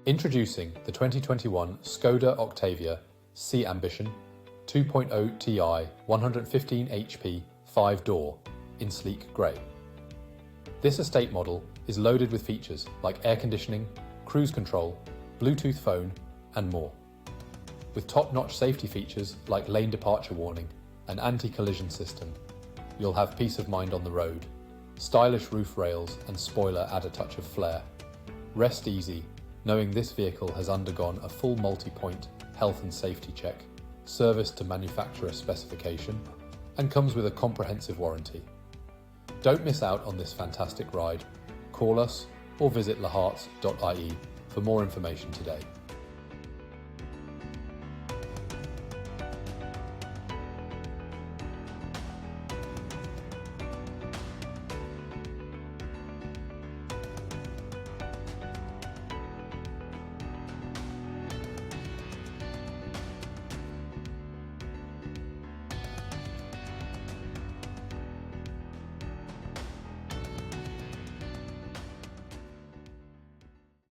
Introducing the 2021 Skoda Octavia C Ambition 2.0tdi 115HP 5-door in sleek grey. This estate model is loaded with features like air conditioning, cruise control, Bluetooth phone and more. With top-notch safety features like lane departure warning and anti-collision system, you'll have peace of mind on the road. Stylish roof rails and spoiler add a touch of flair. Rest easy knowing this vehicle has undergone a full multi-point health and safety check, serviced to manufacturer specification, and comes with a comprehensive warranty. Don't miss out on this fantastic ride. Call us or visit laharts.ie for more information today.